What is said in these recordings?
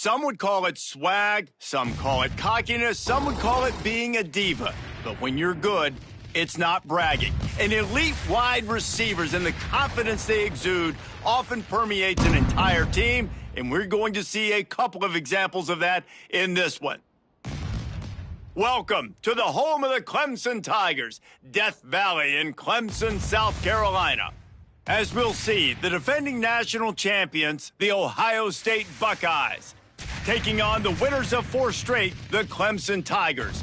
Some would call it swag, some call it cockiness, some would call it being a diva. But when you're good, it's not bragging. And elite wide receivers and the confidence they exude often permeates an entire team, and we're going to see a couple of examples of that in this one. Welcome to the home of the Clemson Tigers, Death Valley in Clemson, South Carolina. As we'll see, the defending national champions, the Ohio State Buckeyes, taking on the winners of 4 straight, the Clemson Tigers.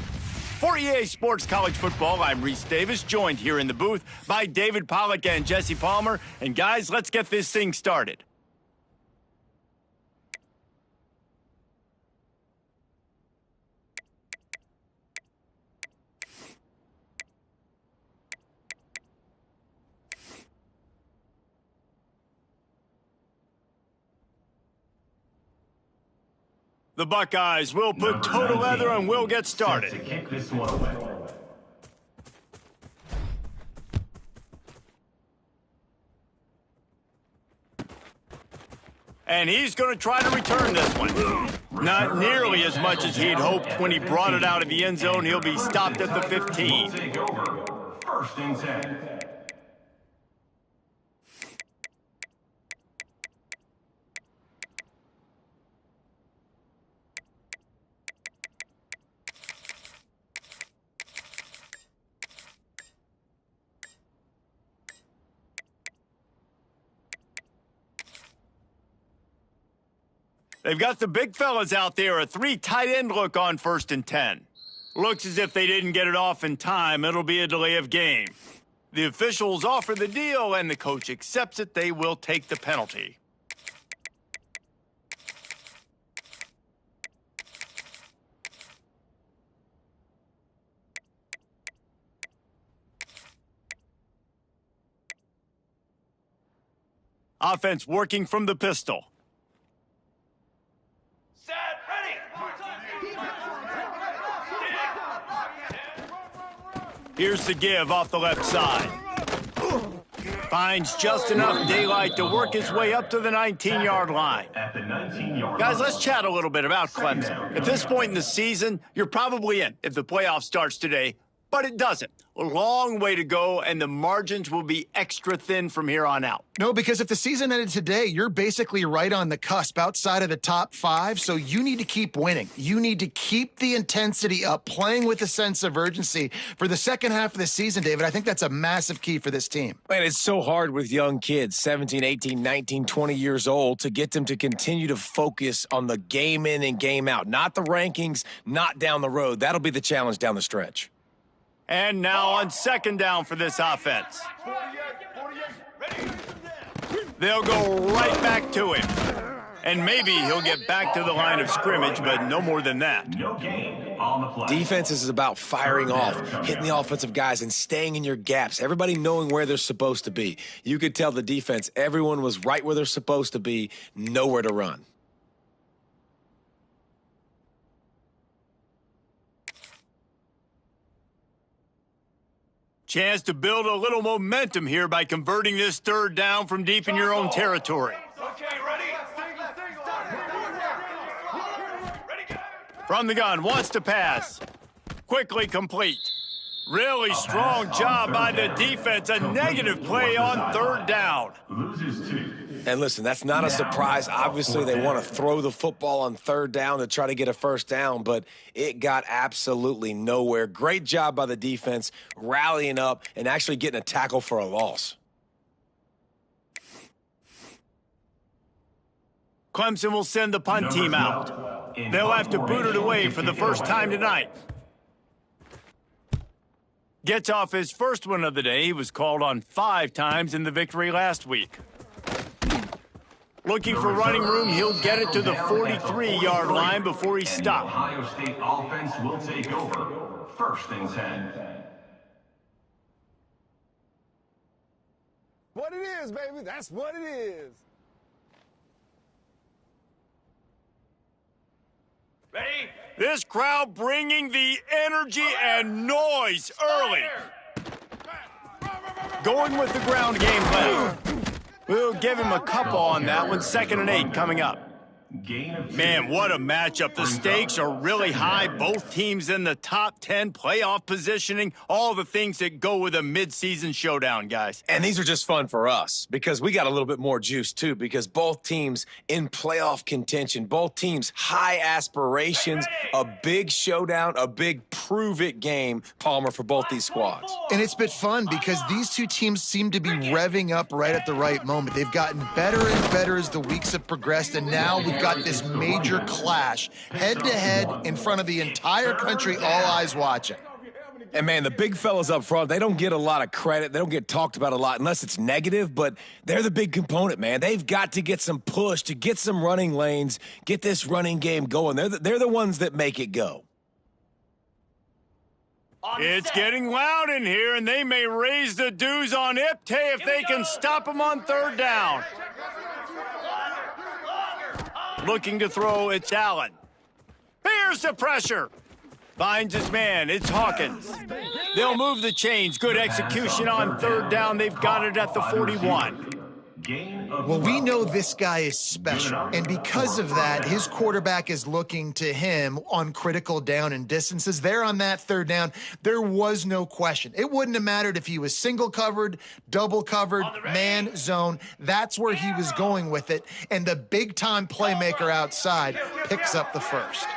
For EA Sports College Football, I'm Reese Davis, joined here in the booth by David Pollack and Jesse Palmer. And guys, let's get this thing started. The Buckeyes will put total leather and we'll get started. To kick this one away. And he's going to try to return this one. Not nearly as much as he'd hoped when he brought it out of the end zone. He'll be stopped at the 15. Take over. First and 10. They've got the big fellas out there, a 3 tight end look on 1st and 10. Looks as if they didn't get it off in time. It'll be a delay of game. The officials offer the deal, and the coach accepts it. They will take the penalty. Offense working from the pistol. Here's the give off the left side. Finds just enough daylight to work his way up to the 19-yard line. At the 19-yard Guys, let's chat a little bit about Clemson. At this point in the season, you're probably in if the playoff starts today, but it doesn't. A long way to go, and the margins will be extra thin from here on out. No, because if the season ended today, you're basically right on the cusp outside of the top 5, so you need to keep winning. You need to keep the intensity up, playing with a sense of urgency for the second half of the season, David. I think that's a massive key for this team. Man, it's so hard with young kids, 17, 18, 19, 20 years old, to get them to continue to focus on the game in and game out, not the rankings, not down the road. That'll be the challenge down the stretch. And now on 2nd down for this offense. They'll go right back to him. And maybe he'll get back to the line of scrimmage, but no more than that. No gain on the play. Defense is about firing off, hitting the offensive guys, and staying in your gaps. Everybody knowing where they're supposed to be. You could tell the defense, everyone was right where they're supposed to be, nowhere to run. Chance to build a little momentum here by converting this 3rd down from deep in your own territory. Okay, ready? From the gun, wants to pass. Quickly complete. Really strong job by the defense. A negative play on 3rd down. Loses 2. And listen, that's not a surprise. Obviously, they want to throw the football on 3rd down to try to get a 1st down, but it got absolutely nowhere. Great job by the defense, rallying up and actually getting a tackle for a loss. Clemson will send the punt team out. They'll have to boot it away for the first time tonight. Gets off his first one of the day. He was called on 5 times in the victory last week. Looking for running room, he'll get it to the 43-yard line before he stopped. Ohio State offense will take over. 1st and 10. What it is, baby. That's what it is. Ready? This crowd bringing the energy and noise early. Going with the ground game plan. We'll give him a couple on that one. 2nd and 8 coming up. Gain of 2. Man, what a matchup. The stakes are really high. Both teams in the top 10, playoff positioning, all the things that go with a midseason showdown, guys. And these are just fun for us because we got a little bit more juice, too, because both teams in playoff contention, both teams high aspirations, a big showdown, a big prove-it game, Palmer, for both these squads. And it's been fun because these two teams seem to be revving up right at the right moment. They've gotten better and better as the weeks have progressed, and now we've got this major clash, head-to-head in front of the entire country, all eyes watching. And, man, the big fellas up front, they don't get a lot of credit. They don't get talked about a lot unless it's negative, but they're the big component, man. They've got to get some push, to get some running lanes, get this running game going. They're the ones that make it go. It's getting loud in here, and they may raise the dues on Iptay if they can stop him on third down. Looking to throw, it's Allen. Here's the pressure. Finds his man, it's Hawkins. They'll move the chains. Good execution on third down. They've got it at the 41. Well, we know this guy is special, and because of that, his quarterback is looking to him on critical down and distances. There on that third down, there was no question. It wouldn't have mattered if he was single covered, double covered, man, zone. That's where he was going with it, and the big-time playmaker outside picks up the first.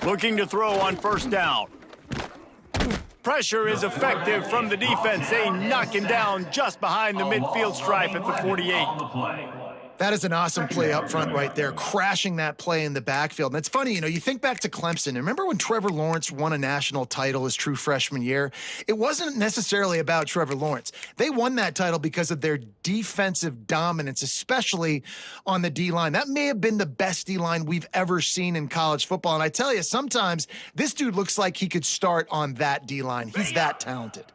Looking to throw on first down. Pressure is effective from the defense. They knock him down just behind the midfield stripe at the 48. That is an awesome play up front right there, crashing that play in the backfield. And it's funny, you think back to Clemson. Remember when Trevor Lawrence won a national title his true freshman year? It wasn't necessarily about Trevor Lawrence. They won that title because of their defensive dominance, especially on the D-line. That may have been the best D-line we've ever seen in college football. And I tell you, sometimes this dude looks like he could start on that D-line. He's that talented.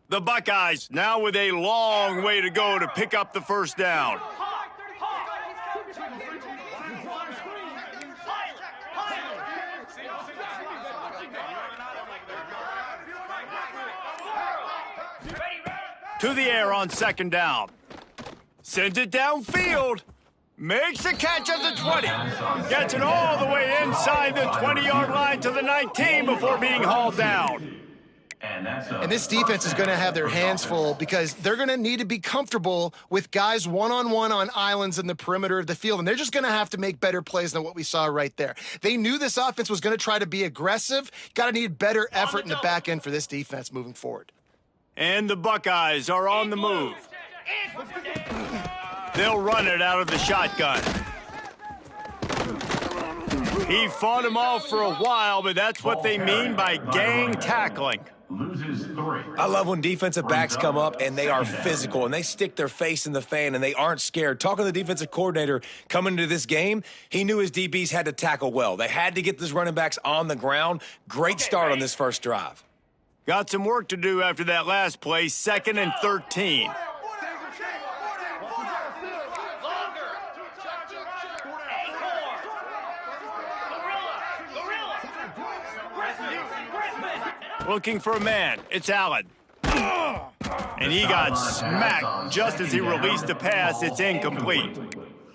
The Buckeyes now with a long way to go to pick up the first down. To the air on second down. Sends it downfield. Makes the catch at the 20. Gets it all the way inside the 20-yard line to the 19 before being hauled down. And this defense is going to have their hands full because they're going to need to be comfortable with guys one-on-one on islands in the perimeter of the field, and they're just going to have to make better plays than what we saw right there. They knew this offense was going to try to be aggressive. Got to need better effort in the back end for this defense moving forward. And the Buckeyes are on the move. They'll run it out of the shotgun. He fought him off for a while, but that's what they mean by gang tackling. Loses 3. I love when defensive backs come up and they are physical and they stick their face in the fan and they aren't scared. Talking to the defensive coordinator coming into this game, he knew his DBs had to tackle well. They had to get these running backs on the ground. Great start on this first drive. Got some work to do after that last play, 2nd and 13. Looking for a man. It's Allen. And he got smacked just as he released the pass. It's incomplete.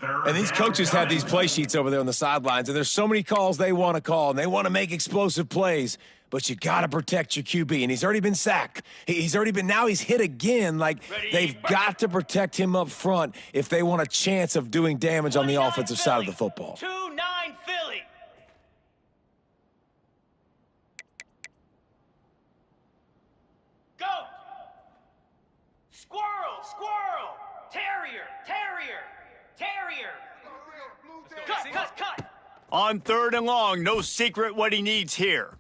And these coaches have these play sheets over there on the sidelines, and there's so many calls they want to call, and they want to make explosive plays. But you got to protect your QB, and he's already been sacked. Now he's hit again. Like, they've got to protect him up front if they want a chance of doing damage on the offensive side of the football. 2-9 Philly. Go. Squirrel, squirrel. Terrier, terrier, terrier. Cut. On 3rd and long, no secret what he needs here.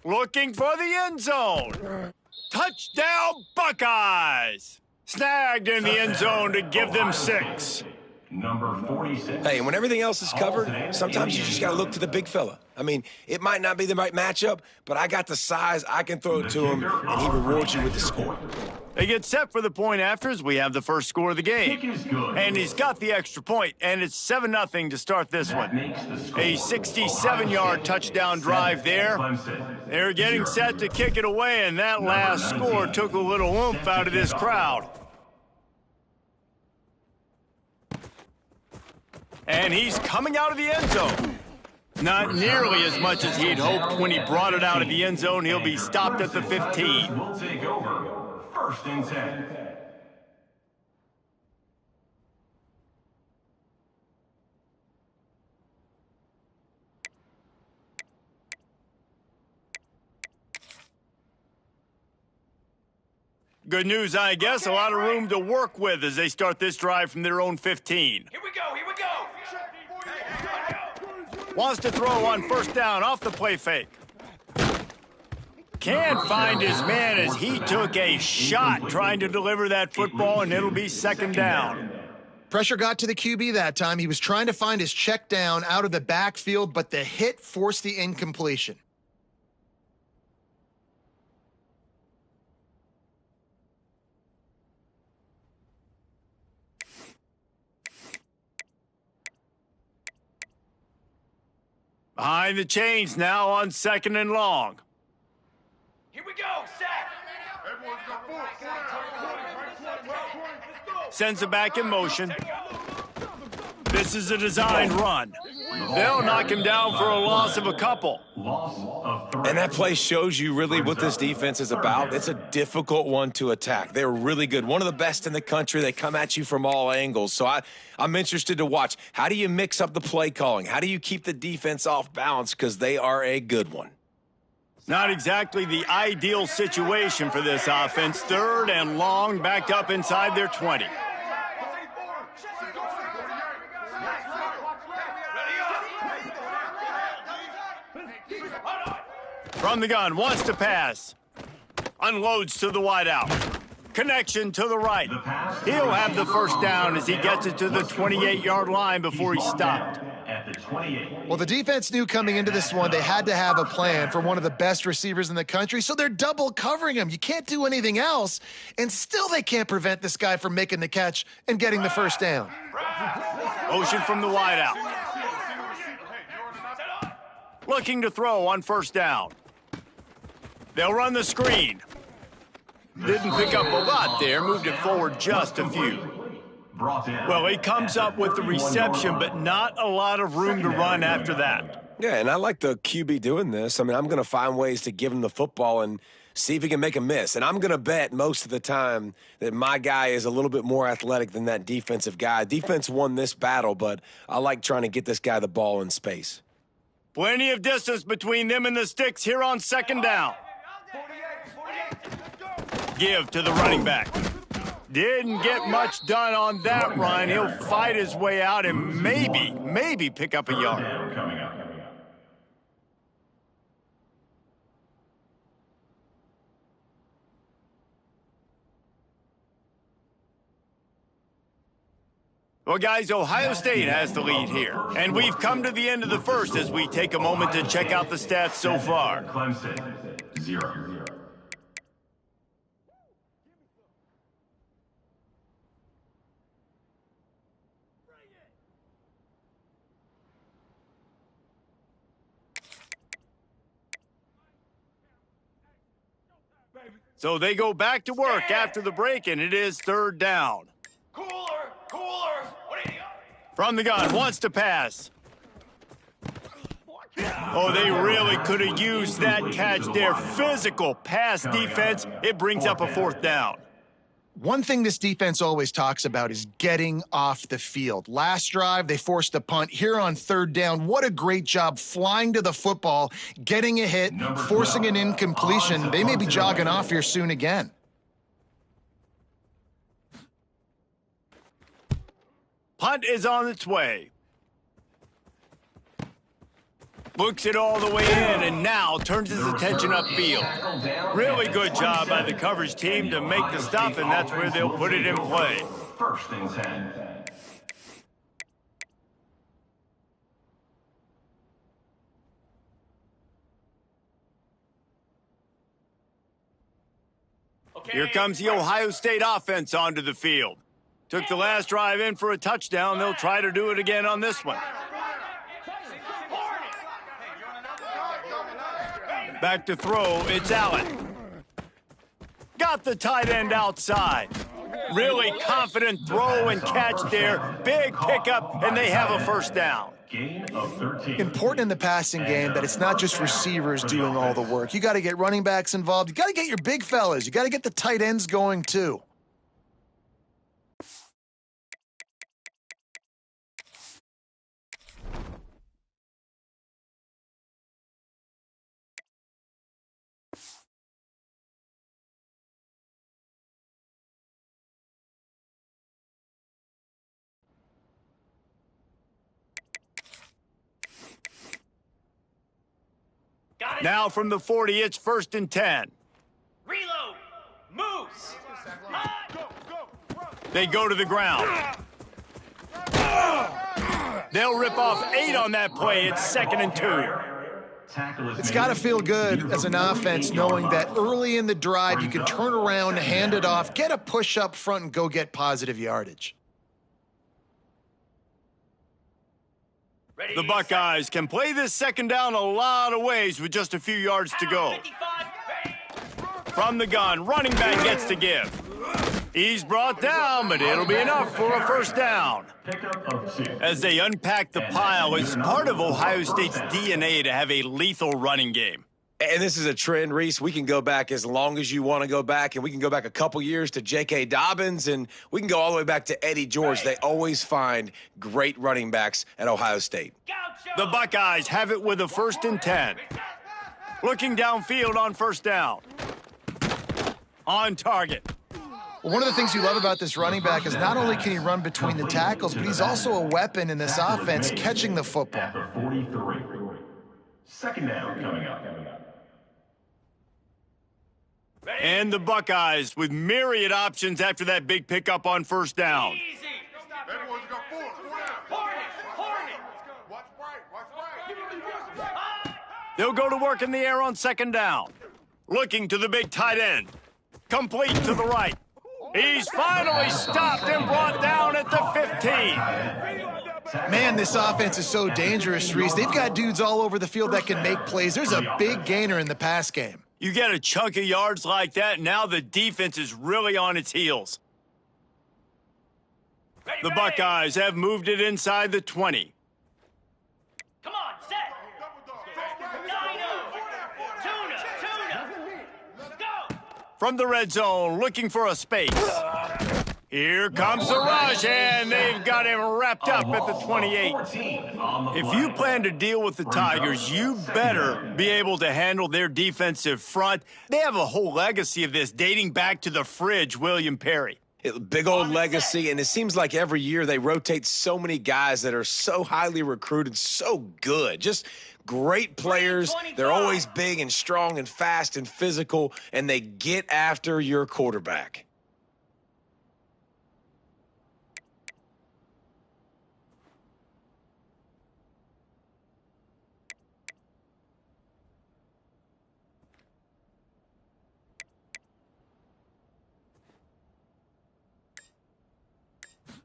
Looking for the end zone. Touchdown, Buckeyes! Snagged in the end zone to give them 6. Number 46. Hey, and when everything else is covered, sometimes you just got to look to the big fella. I mean, it might not be the right matchup, but I got the size, I can throw it to him, and he rewards you with the score. They get set for the point afters. We have the first score of the game. Kick is good. And he's got the extra point, and it's 7-0 to start this That one. makes the score. A 67-yard touchdown drive there. Clemson. They're getting set to kick it away, and that last score took a little oomph out of this crowd. And he's coming out of the end zone. Not nearly as much as he'd hoped when he brought it out of the end zone. He'll be stopped at the 15. Will take over. First and 10. Good news, I guess. A lot of room to work with as they start this drive from their own 15. Here we go, here we go. Wants to throw on first down off the play fake. Can't find his man as he took a shot trying to deliver that football, and it'll be second down. Pressure got to the QB that time. He was trying to find his check down out of the backfield, but the hit forced the incompletion. Behind the chains now on second and long. Here we go, sack. Sends it back in motion. This is a designed run. They'll knock him down for a loss of a couple. Loss of 3. And that play shows you really what this defense is about. It's a difficult one to attack. They're really good. One of the best in the country. They come at you from all angles. So I'm interested to watch. How do you mix up the play calling? How do you keep the defense off balance? Because they are a good one. Not exactly the ideal situation for this offense. Third and long, backed up inside their 20. From the gun, wants to pass. Unloads to the wideout. Connection to the right. He'll have the first down as he gets it to the 28-yard line before he's stopped. At the 28. Well, the defense knew coming into this one they had to have a plan for one of the best receivers in the country, so they're double covering him. You can't do anything else, and still they can't prevent this guy from making the catch and getting the first down. Motion from the wideout. Looking to throw on first down. They'll run the screen. Didn't pick up a lot there, moved it forward just a few. Brought in. Well, he comes up with the reception, but not a lot of room to run after that. Yeah, and I like the QB doing this. I mean, I'm going to find ways to give him the football and see if he can make a miss. And I'm going to bet most of the time that my guy is a little bit more athletic than that defensive guy. Defense won this battle, but I like trying to get this guy the ball in space. Plenty of distance between them and the sticks here on second down. Give to the running back. Didn't get much done on that run. He'll fight his way out and maybe pick up a yard. Coming up. Well, guys, Ohio State has the lead here. And we've come to the end of the first as we take a moment to check out the stats so far. Clemson, 0. So they go back to work after the break, and it is third down. Cooler. What are you? From the gun, wants to pass. Oh, they really could have used that catch there. Physical pass defense. It brings up a fourth down. One thing this defense always talks about is getting off the field. Last drive, they forced a punt. Here on third down, what a great job flying to the football, getting a hit, forcing an incompletion. They may be jogging off here soon again. Punt is on its way. Looks it all the way in and now turns his attention upfield. Really good job by the coverage team to make the stop, and that's where they'll put it in play. First and 10. Here comes the Ohio State offense onto the field. Took the last drive in for a touchdown. They'll try to do it again on this one. Back to throw, it's Allen. Got the tight end outside. Really confident throw and catch there. Big pickup, and they have a first down. Gain of 13. Important in the passing game that it's not just receivers doing all the work. You got to get running backs involved. You got to get your big fellas. You got to get the tight ends going too. Got it. Now from the 40, it's 1st and 10. Reload. Moves. They go to the ground. They'll rip off 8 on that play. It's 2nd and 2. It's got to feel good as an offense knowing that early in the drive you can turn around, hand it off, get a push up front, and go get positive yardage. The Buckeyes can play this 2nd down a lot of ways with just a few yards to go. 55. From the gun, running back gets to give. He's brought down, but it'll be enough for a 1st down. Pickup of 2. As they unpack the pile, it's part of Ohio State's DNA to have a lethal running game. And this is a trend, Reese. We can go back as long as you want to go back, and we can go back a couple years to J.K. Dobbins, and we can go all the way back to Eddie George. They always find great running backs at Ohio State. The Buckeyes have it with a 1st and 10. Looking downfield on 1st down. On target. Well, one of the things you love about this running back is not only can he run between the tackles, but he's also a weapon in this offense catching the football. At the 43. 2nd down coming up. And the Buckeyes with myriad options after that big pickup on 1st down. Easy. Everyone's got 4. Hornet. Watch right. They'll go to work in the air on 2nd down. Looking to the big tight end. Complete to the right. He's finally stopped and brought down at the 15. Man, this offense is so dangerous, Reese. They've got dudes all over the field that can make plays. There's a big gainer in the pass game. You get a chunk of yards like that, now the defense is really on its heels. The Buckeyes have moved it inside the 20. Come on, set. Dino. Tuna. Go. From the red zone, looking for a space. Here comes the rush, and they've got him wrapped up at the 28. If you plan to deal with the Tigers, you better be able to handle their defensive front. They have a whole legacy of this dating back to the fridge, William Perry. Big old legacy, and it seems like every year they rotate so many guys that are so highly recruited, so good. Just great players. They're always big and strong and fast and physical, and they get after your quarterback.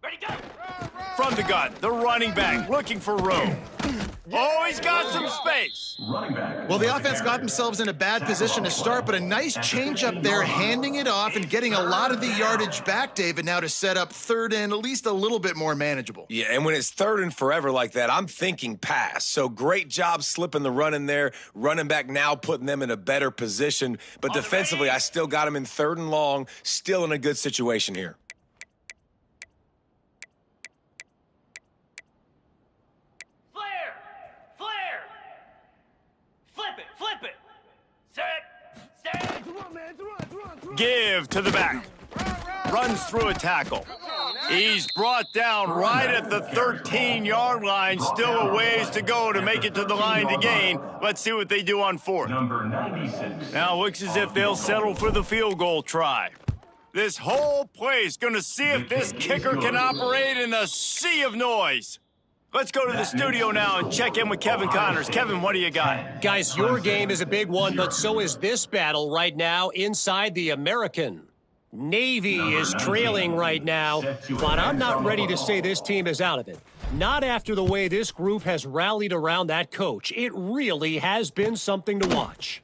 Ready, go. From the gun, the running back looking for room. Oh, he's got some space. Running back. Well, the offense got themselves in a bad position to start, but a nice change up there, handing it off and getting a lot of the yardage back, David, now to set up 3rd and at least a little bit more manageable. Yeah, and when it's 3rd and forever like that, I'm thinking pass. So great job slipping the run in there. Running back now putting them in a better position. But defensively, I still got them in 3rd and long, still in a good situation here. Flip it. Set. Give to the back. Runs through a tackle. He's brought down right at the 13-yard line. Still a ways to go to make it to the line to gain. Let's see what they do on 4th. Number 96. Now looks as if they'll settle for the field goal try. This whole play is going to see if this kicker can operate in a sea of noise. Let's go to the studio now and check in with Kevin Connors. Kevin, what do you got? Guys, your game is a big one, but so is this battle right now inside the American. Navy is trailing right now, but I'm not ready to say this team is out of it. Not after the way this group has rallied around that coach. It really has been something to watch.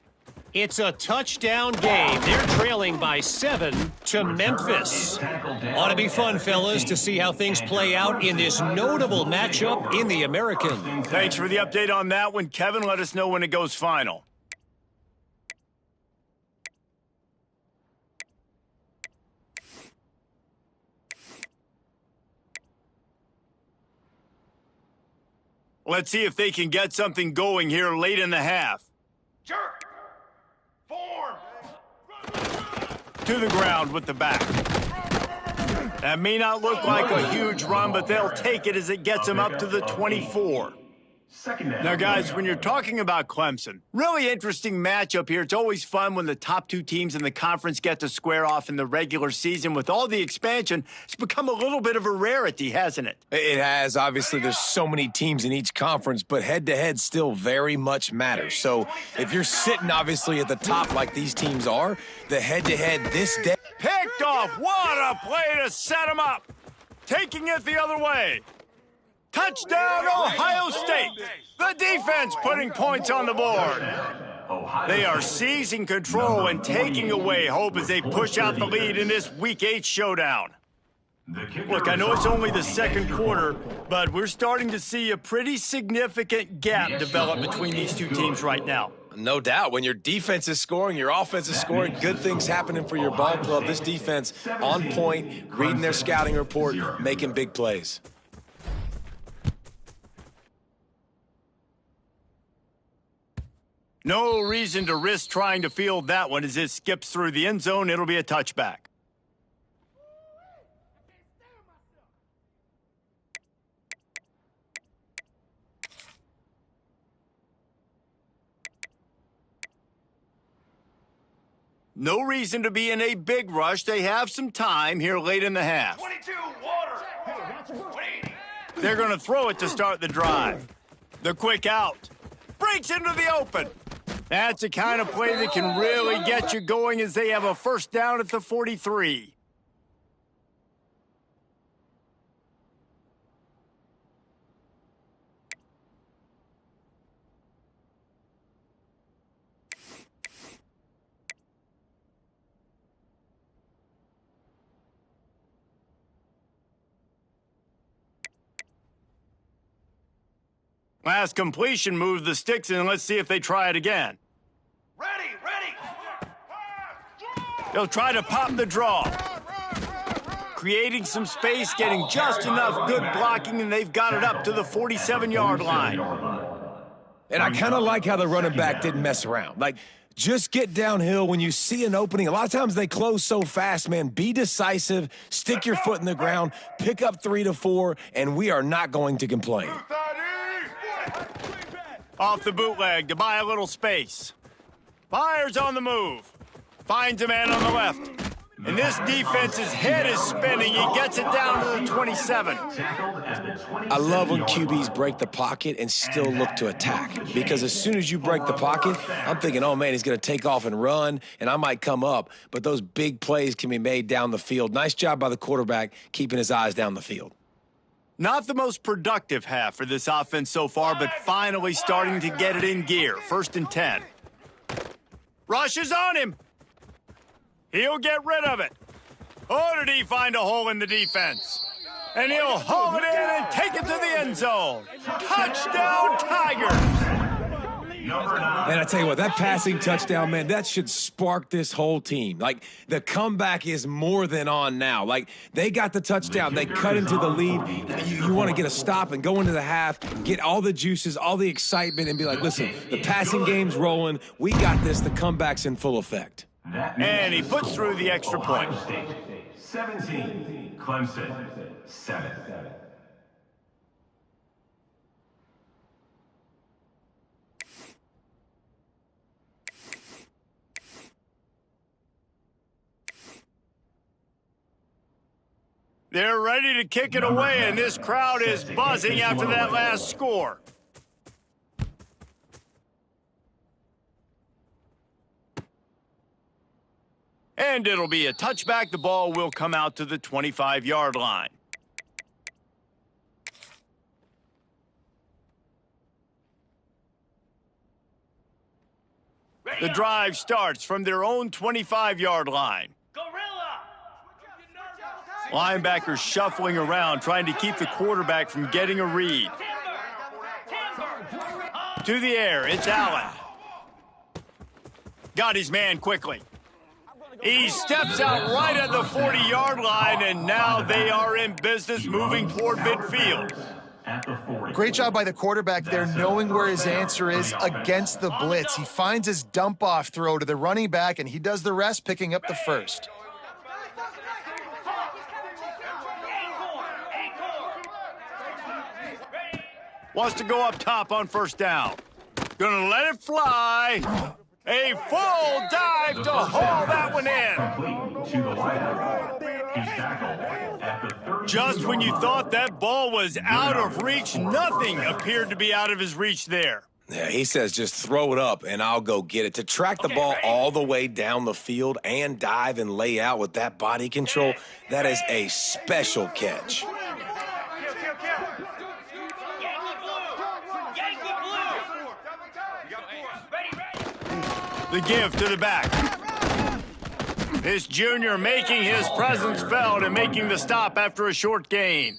It's a touchdown game. They're trailing by 7 to Memphis. Ought to be fun, fellas, to see how things play out in this notable matchup in the American. Thanks for the update on that one, Kevin. Let us know when it goes final. Let's see if they can get something going here late in the half. Jerk! Form! To the ground with the back. That may not look like a huge run, but they'll take it as it gets them up to the 24. Now, guys, when you're talking about Clemson, really interesting matchup here. It's always fun when the top two teams in the conference get to square off in the regular season. With all the expansion, it's become a little bit of a rarity, hasn't it? It has. Obviously, there's so many teams in each conference, but head-to-head still very much matters. So if you're sitting, obviously, at the top like these teams are, the head-to-head this day. Picked off. What a play to set him up. Taking it the other way. Touchdown, Ohio State. The defense putting points on the board. They are seizing control and taking away hope as they push out the lead in this Week 8 showdown. Look, I know it's only the second quarter, but we're starting to see a pretty significant gap develop between these two teams right now. No doubt. When your defense is scoring, your offense is scoring, good things happening for your ball club. This defense on point, reading their scouting report, making big plays. No reason to risk trying to field that one as it skips through the end zone. It'll be a touchback. No reason to be in a big rush. They have some time here late in the half. 22, water! 20. They're going to throw it to start the drive. The quick out. Breaks into the open. That's the kind of play that can really get you going as they have a first down at the 43. Last completion moved the sticks in. Let's see if they try it again. Ready, ready! They'll try to pop the draw. Creating some space, getting just enough good blocking, and they've got it up to the 47-yard line. And I kind of like how the running back didn't mess around. Like, just get downhill when you see an opening. A lot of times they close so fast, man. Be decisive, stick your foot in the ground, pick up 3 to 4, and we are not going to complain. Off the bootleg to buy a little space. Fires on the move. Finds a man on the left. And this defense's head is spinning. He gets it down to the 27. I love when QBs break the pocket and still look to attack. Because as soon as you break the pocket, I'm thinking, oh, man, he's going to take off and run, and I might come up. But those big plays can be made down the field. Nice job by the quarterback keeping his eyes down the field. Not the most productive half for this offense so far, but finally starting to get it in gear. 1st and 10. Rushes on him. He'll get rid of it. Oh, did he find a hole in the defense? And he'll haul it in and take it to the end zone. Touchdown, Tigers! And I tell you what, that passing touchdown, man, that should spark this whole team. Like, the comeback is more than on now. Like, they got the touchdown. They cut into the lead. You want to get a stop and go into the half, get all the juices, all the excitement, and be like, listen, the passing game's rolling. We got this. The comeback's in full effect. And he puts through the extra point. 17, Clemson, 7. They're ready to kick it away, and this crowd is buzzing after that last score. And it'll be a touchback. The ball will come out to the 25-yard line. The drive starts from their own 25-yard line. Gorilla. Linebackers shuffling around, trying to keep the quarterback from getting a read. Timber. To the air, it's Allen. Got his man quickly. He steps out right at the 40-yard line, and now they are in business moving toward midfield. Great job by the quarterback there, knowing where his answer is against the blitz. He finds his dump-off throw to the running back, and he does the rest, picking up the first. Wants to go up top on first down. Gonna let it fly. A full dive to haul that one in. Just when you thought that ball was out of reach, nothing appeared to be out of his reach there. Yeah, he says just throw it up and I'll go get it. To track the ball all the way down the field and dive and lay out with that body control, that is a special catch. The give to the back. This junior making his presence felt and making the stop after a short gain.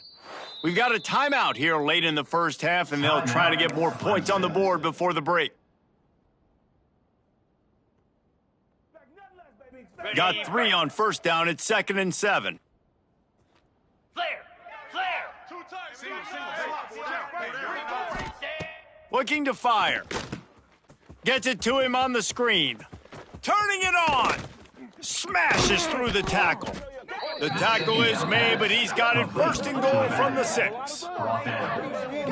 We've got a timeout here late in the first half, and they'll try to get more points on the board before the break. Got 3 on first down. It's 2nd and 7. Flare. Looking to fire. Gets it to him on the screen. Turning it on. Smashes through the tackle. The tackle is made, but he's got it first and goal from the 6.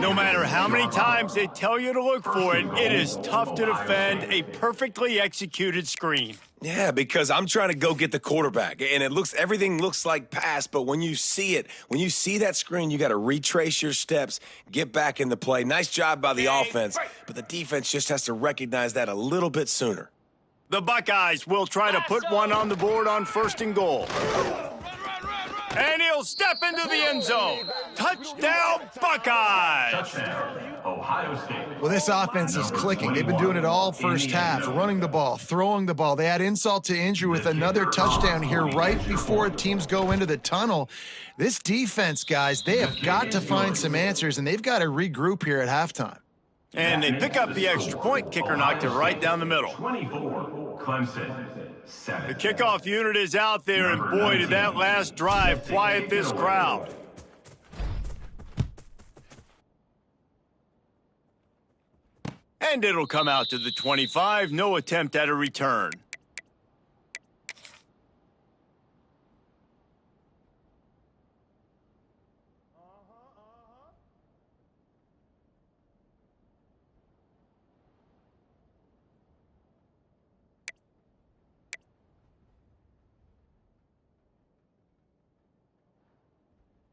No matter how many times they tell you to look for it, it is tough to defend a perfectly executed screen. Yeah, because I'm trying to go get the quarterback, and everything looks like pass, but when you see that screen, you got to retrace your steps, get back in the play. Nice job by the offense, but the defense just has to recognize that a little bit sooner. The Buckeyes will try to put one on the board on first and goal. And he'll step into the end zone. Touchdown, Buckeyes! Touchdown, Ohio State. Well, this offense is clicking. They've been doing it all first half, running the ball, throwing the ball. They add insult to injury with another touchdown here right before teams go into the tunnel. This defense, guys, they have got to find some answers, and they've got to regroup here at halftime. And they pick up the extra point. Kicker knocked it right down the middle. 24, Clemson, 7. The kickoff unit is out there, and boy, did that last drive quiet this crowd. And it'll come out to the 25. No attempt at a return.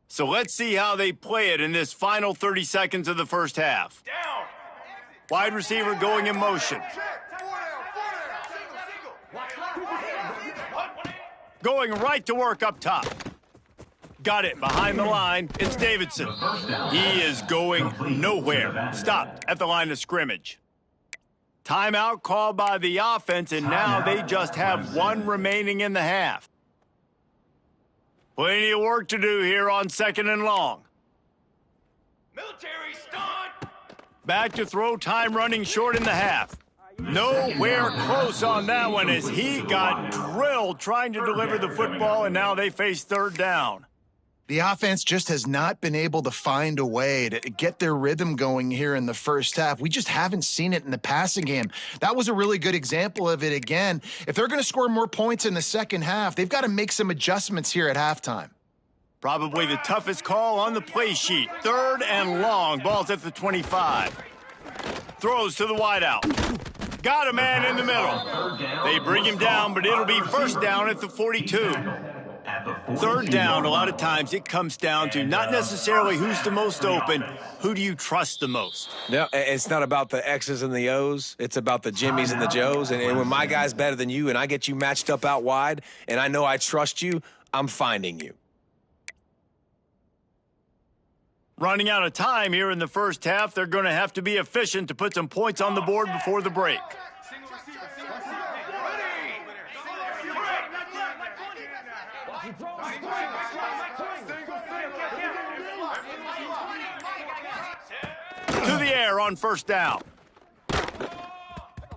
So let's see how they play it in this final 30 seconds of the first half. Down. Wide receiver going in motion. Going right to work up top. Got it behind the line. It's Davidson. He is going nowhere. Stopped at the line of scrimmage. Timeout called by the offense, and now they just have 1 remaining in the half. Plenty of work to do here on 2nd and long. Military stunt. Back to throw, time running short in the half. Nowhere close on that one as he got drilled trying to deliver the football, and now they face 3rd down. The offense just has not been able to find a way to get their rhythm going here in the first half. We just haven't seen it in the passing game. That was a really good example of it again. If they're going to score more points in the second half, they've got to make some adjustments here at halftime. Probably the toughest call on the play sheet. 3rd and long. Ball's at the 25. Throws to the wideout. Got a man in the middle. They bring him down, but it'll be first down at the 42. 3rd down, a lot of times it comes down to not necessarily who's the most open, who do you trust the most? No, it's not about the X's and the O's. It's about the Jimmies and the Joes. And when my guy's better than you and I get you matched up out wide and I know I trust you, I'm finding you. Running out of time here in the first half, they're going to have to be efficient to put some points on the board before the break. To the air on first down.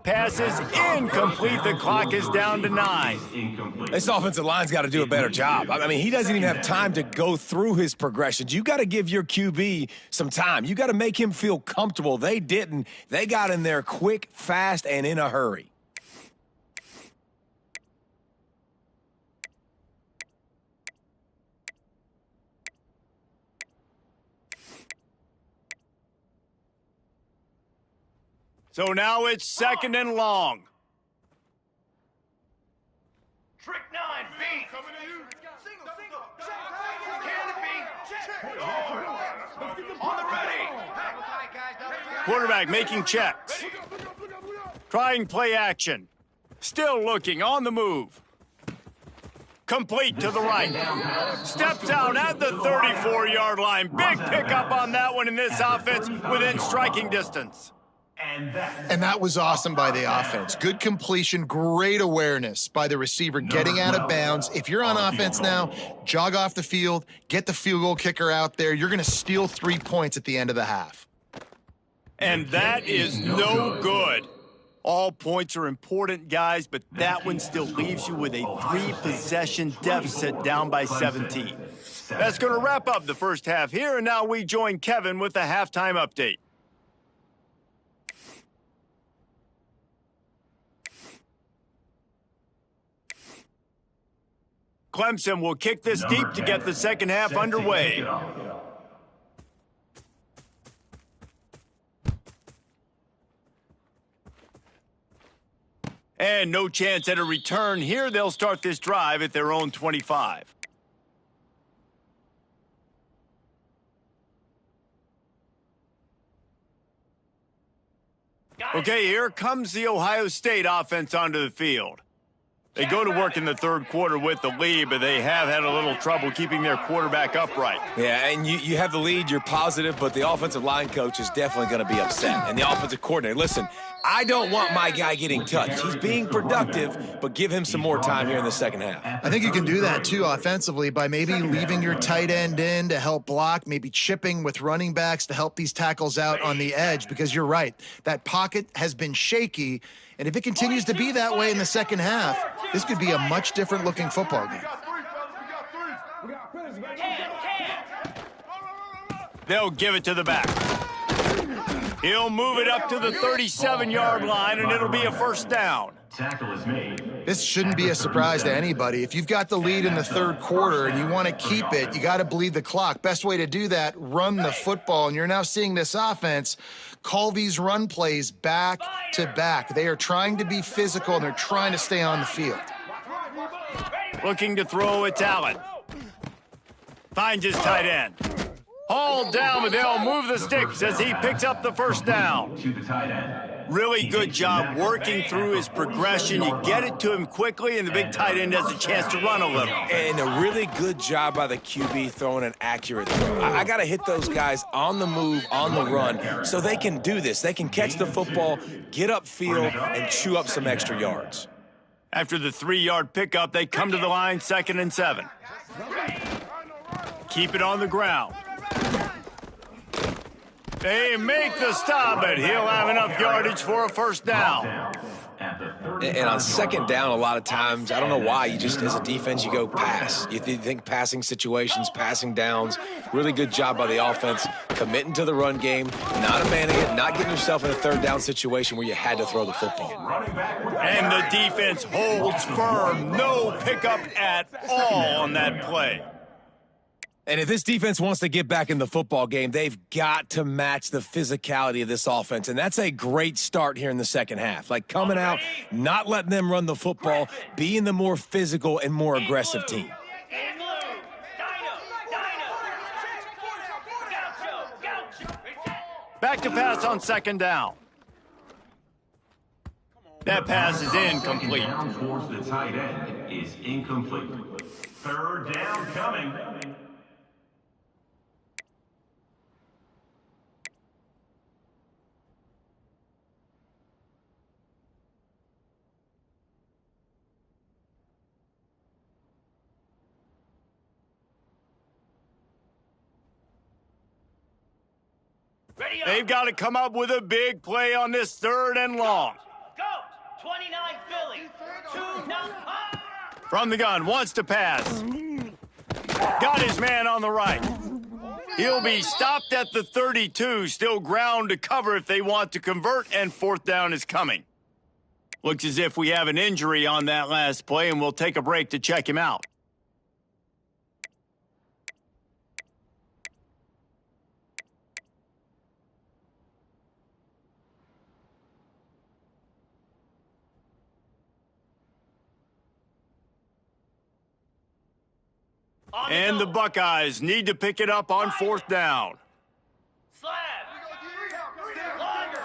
Pass is incomplete. The clock is down to 9. This offensive line's got to do a better job. I mean, he doesn't even have time to go through his progressions. You got to give your QB some time. You got to make him feel comfortable. They didn't. They got in there quick, fast, and in a hurry. So now it's 2nd and long. Trick 9, B. Coming to you. Single. Canopy. On the ready. Quarterback making checks. Trying play action. Still looking on the move. Complete to the right. Steps out at the 34-yard line. Big pickup on that one in this offense within striking distance. And that was awesome by the offense. Good completion, great awareness by the receiver getting out of bounds. If you're on offense now, jog off the field, get the field goal kicker out there. You're going to steal 3 points at the end of the half. And that is no good. All points are important, guys, but that one still leaves you with a 3-possession deficit down by 17. That's going to wrap up the first half here, and now we join Kevin with the halftime update. Clemson will kick this deep to get the second half underway. And no chance at a return here. They'll start this drive at their own 25. Okay, here comes the Ohio State offense onto the field. They go to work in the third quarter with the lead, but they have had a little trouble keeping their quarterback upright. Yeah, and you have the lead, you're positive, but the offensive line coach is definitely going to be upset. And the offensive coordinator, listen, I don't want my guy getting touched. He's being productive, but give him some more time here in the second half. I think you can do that, too, offensively, by maybe leaving your tight end in to help block, maybe chipping with running backs to help these tackles out on the edge, because you're right. That pocket has been shaky, and if it continues to be that way in the second half, this could be a much different-looking football game. They'll give it to the back. He'll move it up to the 37-yard line, and it'll be a first down. Tackle is made. This shouldn't be a surprise to anybody. If you've got the lead in the third quarter and you want to keep it, you got to bleed the clock. Best way to do that, run the football. And you're now seeing this offense call these run plays back to back. They are trying to be physical, and they're trying to stay on the field. Looking to throw, it's Allen. Finds his tight end. Hauled down, but they'll move the sticks as he picks up the first down. To the tight end. Really good job working through his progression. You get it to him quickly, and the big tight end has a chance to run a little. And a really good job by the QB throwing an accurate throw. I got to hit those guys on the move, on the run, so they can do this. They can catch the football, get upfield, and chew up some extra yards. After the 3-yard pickup, they come to the line, 2nd and 7. Keep it on the ground. They make the stop, but he'll have enough yardage for a first down. And on second down, a lot of times, I don't know why, you just, as a defense, you go pass. You think passing situations, passing downs. Really good job by the offense, committing to the run game, not abandoning it, not getting yourself in a third down situation where you had to throw the football. And the defense holds firm. No pickup at all on that play. And if this defense wants to get back in the football game, they've got to match the physicality of this offense. And that's a great start here in the second half. Like coming out, not letting them run the football, being the more physical and more aggressive team. Back to pass on second down. That pass is incomplete. Down towards the tight end is incomplete. Third down coming. They've got to come up with a big play on this 3rd and long. Go! 29 Philly. 2 now. From the gun, wants to pass. Got his man on the right. He'll be stopped at the 32, still ground to cover if they want to convert, and 4th down is coming. Looks as if we have an injury on that last play, and we'll take a break to check him out. And the Buckeyes need to pick it up on 4th down. Slab. Longer.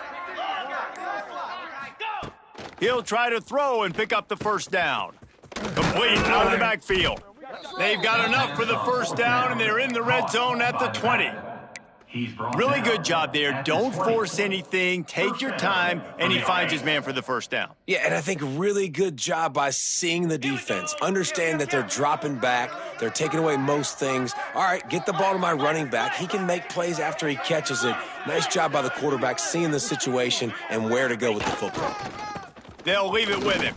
Go! He'll try to throw and pick up the 1st down. Complete out of the backfield. They've got enough for the 1st down, and they're in the red zone at the 20. Really good job there. Don't force anything. Take your time, and he finds his man for the 1st down. Yeah, and I think really good job by seeing the defense. Understand that they're dropping back. They're taking away most things. All right, get the ball to my running back. He can make plays after he catches it. Nice job by the quarterback seeing the situation and where to go with the football. They'll leave it with him.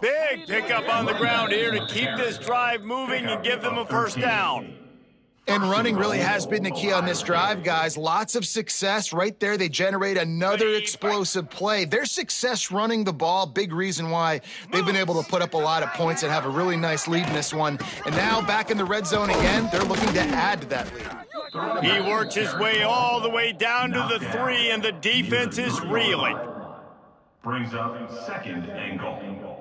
Big pickup on the ground here to keep this drive moving and give them a 1st down. And running really has been the key on this drive, guys. Lots of success right there. They generate another explosive play. Their success running the ball, big reason why they've been able to put up a lot of points and have a really nice lead in this one. And now back in the red zone again, they're looking to add to that lead. He works his way all the way down to the 3, and the defense is reeling. Brings up 2nd and goal.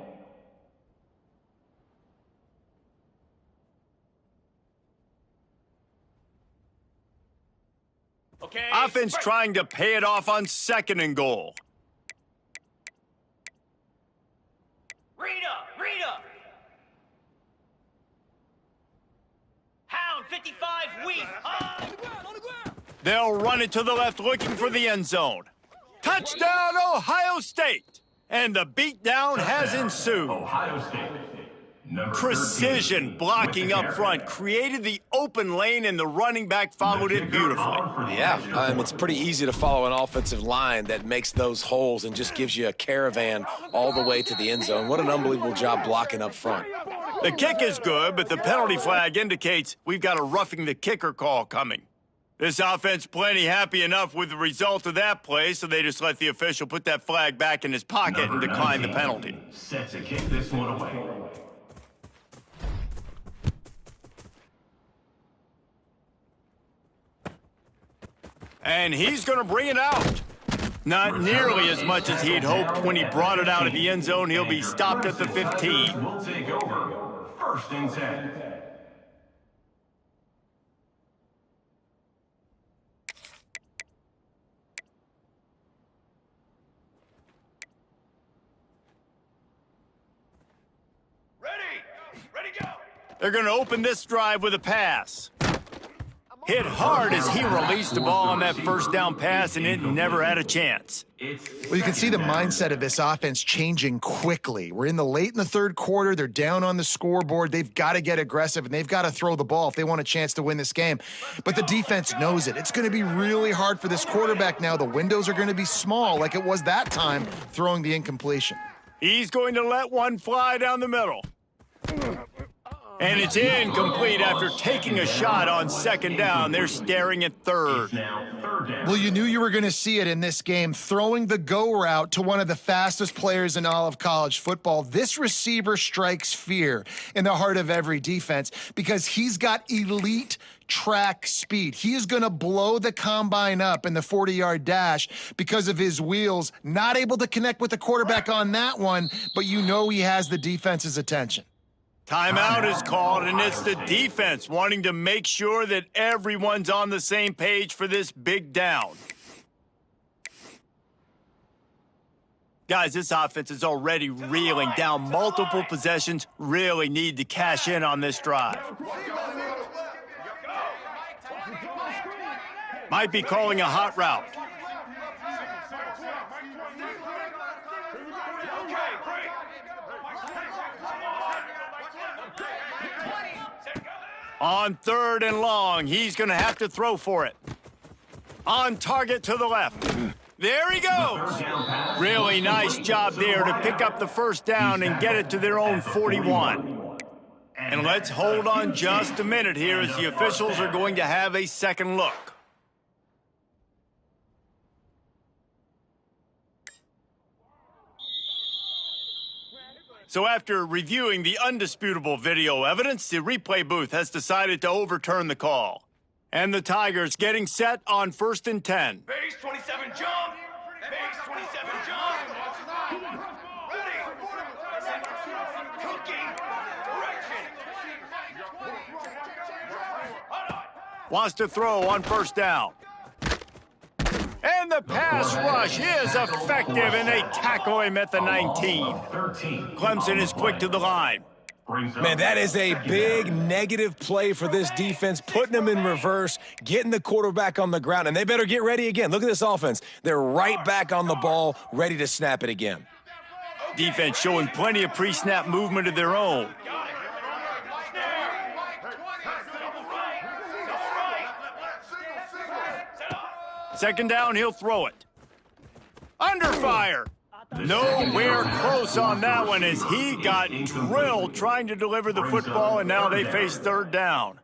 Okay. Offense trying to pay it off on 2nd and goal. Rita. Hound 55 weak. They'll run it to the left looking for the end zone. Touchdown, Ohio State! And the beatdown has ensued. Ohio State. Precision blocking up front created the open lane, and the running back followed it beautifully. Yeah, it's pretty easy to follow an offensive line that makes those holes and just gives you a caravan all the way to the end zone. What an unbelievable job blocking up front. The kick is good, but the penalty flag indicates we've got a roughing the kicker call coming. This offense plenty happy enough with the result of that play, so they just let the official put that flag back in his pocket and decline the penalty. Set to kick this one away. And he's going to bring it out. Not nearly as much as he'd hoped when he brought it out of the end zone. He'll be stopped at the 15. We'll take over. 1st and 10. Ready, go. They're going to open this drive with a pass. Hit hard as he released the ball on that 1st down pass, and it never had a chance. Well, you can see the mindset of this offense changing quickly. We're late in the 3rd quarter. They're down on the scoreboard. They've got to get aggressive, and they've got to throw the ball if they want a chance to win this game. But the defense knows it. It's going to be really hard for this quarterback now. The windows are going to be small like it was that time throwing the incompletion. He's going to let one fly down the middle. And it's incomplete after taking a shot on 2nd down. They're staring at 3rd. Well, you knew you were going to see it in this game. Throwing the go route to one of the fastest players in all of college football. This receiver strikes fear in the heart of every defense because he's got elite track speed. He is going to blow the combine up in the 40-yard dash because of his wheels. Not able to connect with the quarterback on that one, but you know he has the defense's attention. Timeout is called, and it's the defense wanting to make sure that everyone's on the same page for this big down. Guys, this offense is already reeling down multiple possessions. Really need to cash in on this drive. Might be calling a hot route. On 3rd and long, he's going to have to throw for it. On target to the left. There he goes. Really nice job there to pick up the first down and get it to their own 41. And let's hold on just a minute here as the officials are going to have a second look. So after reviewing the undisputable video evidence, the replay booth has decided to overturn the call. And the Tigers getting set on 1st and 10. Base 27 jump. Base 27 jump. Ready. Cooking. Direction. Wants to throw on 1st down. And the pass rush is effective, and they tackle him at the 19. Clemson is quick to the line. Man, that is a big negative play for this defense, putting them in reverse, getting the quarterback on the ground, and they better get ready again. Look at this offense. They're right back on the ball, ready to snap it again. Defense showing plenty of pre-snap movement of their own. Second down, he'll throw it. Under fire. Nowhere close on that one as he got drilled trying to deliver the football, and now they face 3rd down.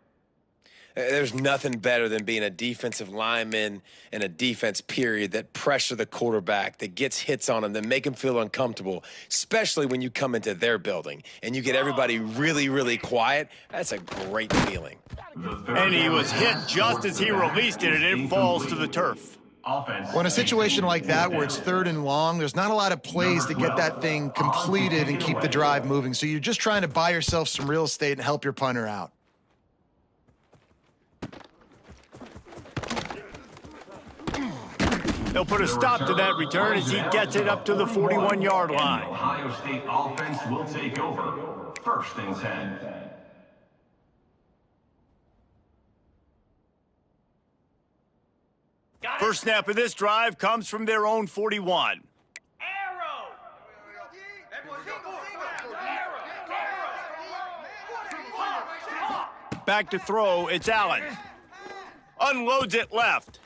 There's nothing better than being a defensive lineman and a defense period that pressure the quarterback, that gets hits on him, that make him feel uncomfortable, especially when you come into their building and you get everybody really, really quiet. That's a great feeling. And he was hit just as he released it, and it falls to the turf. Well, in a situation like that where it's 3rd and long, there's not a lot of plays to get that thing completed and keep the drive moving. So you're just trying to buy yourself some real estate and help your punter out. They'll put a stop to that return as he gets it up to the 41-yard line. Ohio State offense will take over. 1st and 10. First snap of this drive comes from their own 41. Arrow. Back to throw, it's Allen. Unloads it left.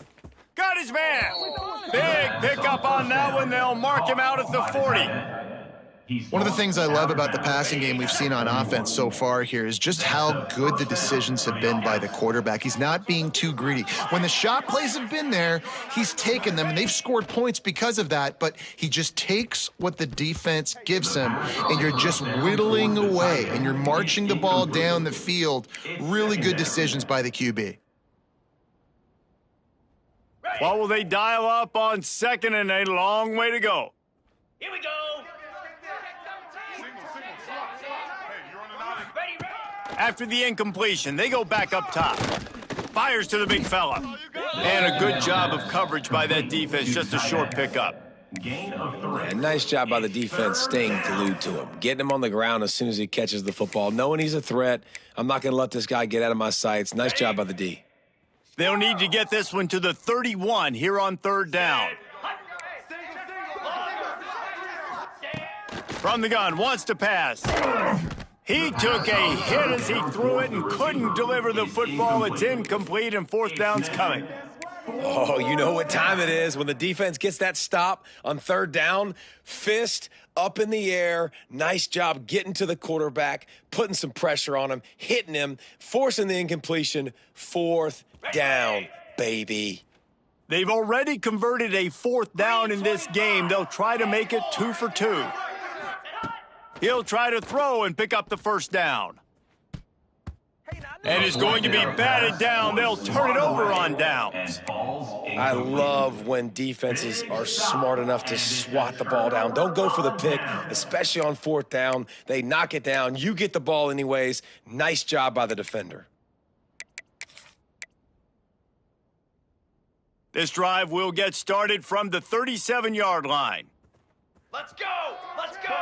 Got his man. Big pickup on that one. They'll mark him out at the 40. One of the things I love about the passing game we've seen on offense so far here is just how good the decisions have been by the quarterback. He's not being too greedy. When the shot plays have been there, he's taken them, and they've scored points because of that, but he just takes what the defense gives him, and you're just whittling away, and you're marching the ball down the field. Really good decisions by the QB. What will they dial up on 2nd and a long way to go? Here we go. After the incompletion, they go back up top. Fires to the big fella. And a good job of coverage by that defense, just a short pickup. Yeah, nice job by the defense staying glued to him, getting him on the ground as soon as he catches the football, knowing he's a threat. I'm not going to let this guy get out of my sights. Nice job by the D. They'll need to get this one to the 31 here on 3rd down. From the gun, wants to pass. He took a hit as he threw it and couldn't deliver the football. It's incomplete, and 4th down's coming. Oh, you know what time it is when the defense gets that stop on 3rd down. Fist up in the air. Nice job getting to the quarterback, putting some pressure on him, hitting him, forcing the incompletion. 4th down, baby. They've already converted a 4th down in this game. They'll try to make it 2 for 2. He'll try to throw and pick up the 1st down. And is going to be batted down. They'll turn it over on downs. I love when defenses are smart enough to swat the ball down. Don't go for the pick, especially on 4th down. They knock it down. You get the ball anyways. Nice job by the defender. This drive will get started from the 37-yard line. Let's go. Let's go.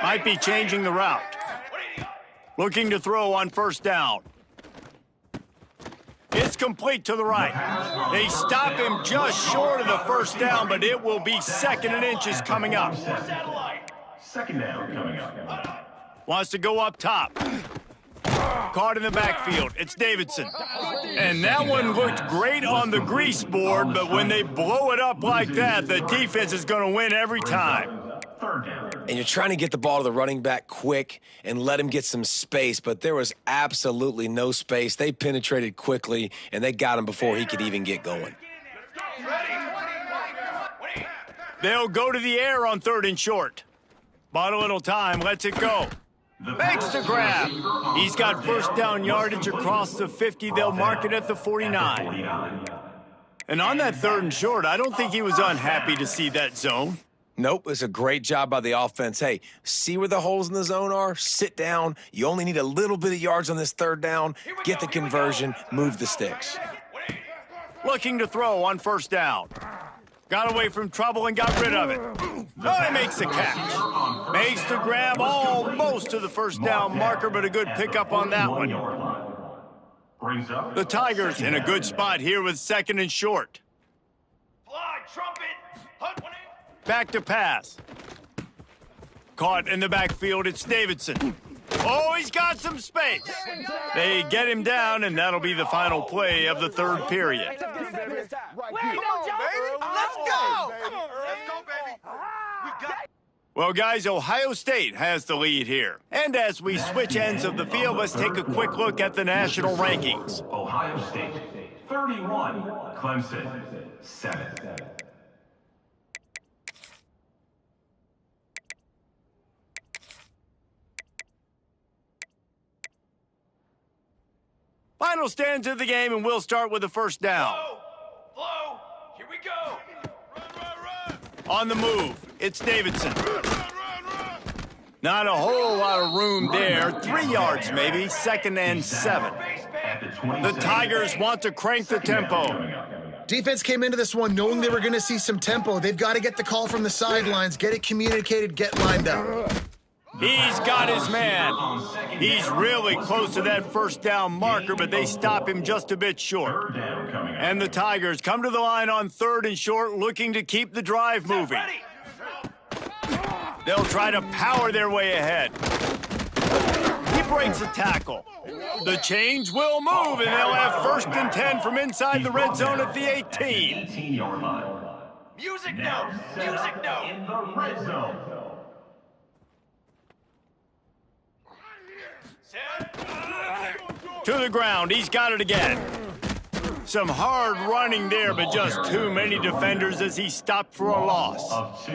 Might be changing the route. Looking to throw on 1st down. It's complete to the right. They stop him just short of the 1st down, but it will be 2nd and inches coming up. 2nd down coming up. Wants to go up top. Caught in the backfield. It's Davidson. And that one looked great on the grease board, but when they blow it up like that, the defense is going to win every time. And you're trying to get the ball to the running back quick and let him get some space, but there was absolutely no space. They penetrated quickly, and they got him before he could even get going. They'll go to the air on 3rd and short. Bought a little time, lets it go. Makes the grab. He's got first down yardage across the 50. They'll mark it at the 49. And on that 3rd and short, I don't think he was unhappy to see that zone. Nope, it's a great job by the offense. Hey, see where the holes in the zone are? Sit down. You only need a little bit of yards on this 3rd down. Get the conversion, move the sticks. Looking to throw on 1st down. Got away from trouble and got rid of it. Oh, he makes the catch. Makes the grab almost to the 1st down marker, but a good pickup on that one. The Tigers in a good spot here with 2nd and short. Fly, trumpet. Back to pass. Caught in the backfield, it's Davidson. Oh, he's got some space. They get him down, and that'll be the final play of the 3rd period. Let's go! Well, guys, Ohio State has the lead here. And as we switch ends of the field, let's take a quick look at the national rankings. Ohio State, 31. Clemson, 7. Final stanza of the game, and we'll start with the 1st down. Flow, here we go. On the move, it's Davidson. Not a whole lot of room there. 3 yards maybe, 2nd and 7. The Tigers want to crank the tempo. Defense came into this one knowing they were going to see some tempo. They've got to get the call from the sidelines, get it communicated, get lined up. He's got his man. He's really close to that 1st down marker, but they stop him just a bit short. And the Tigers come to the line on 3rd and short, looking to keep the drive moving. They'll try to power their way ahead. He breaks a tackle. The change will move, and they'll have 1st and 10 from inside the red zone at the 18. 18-yard line. Music note. Music note. In the red zone. To the ground, he's got it again. Some hard running there, but just too many defenders as he stopped for a loss. Of 2.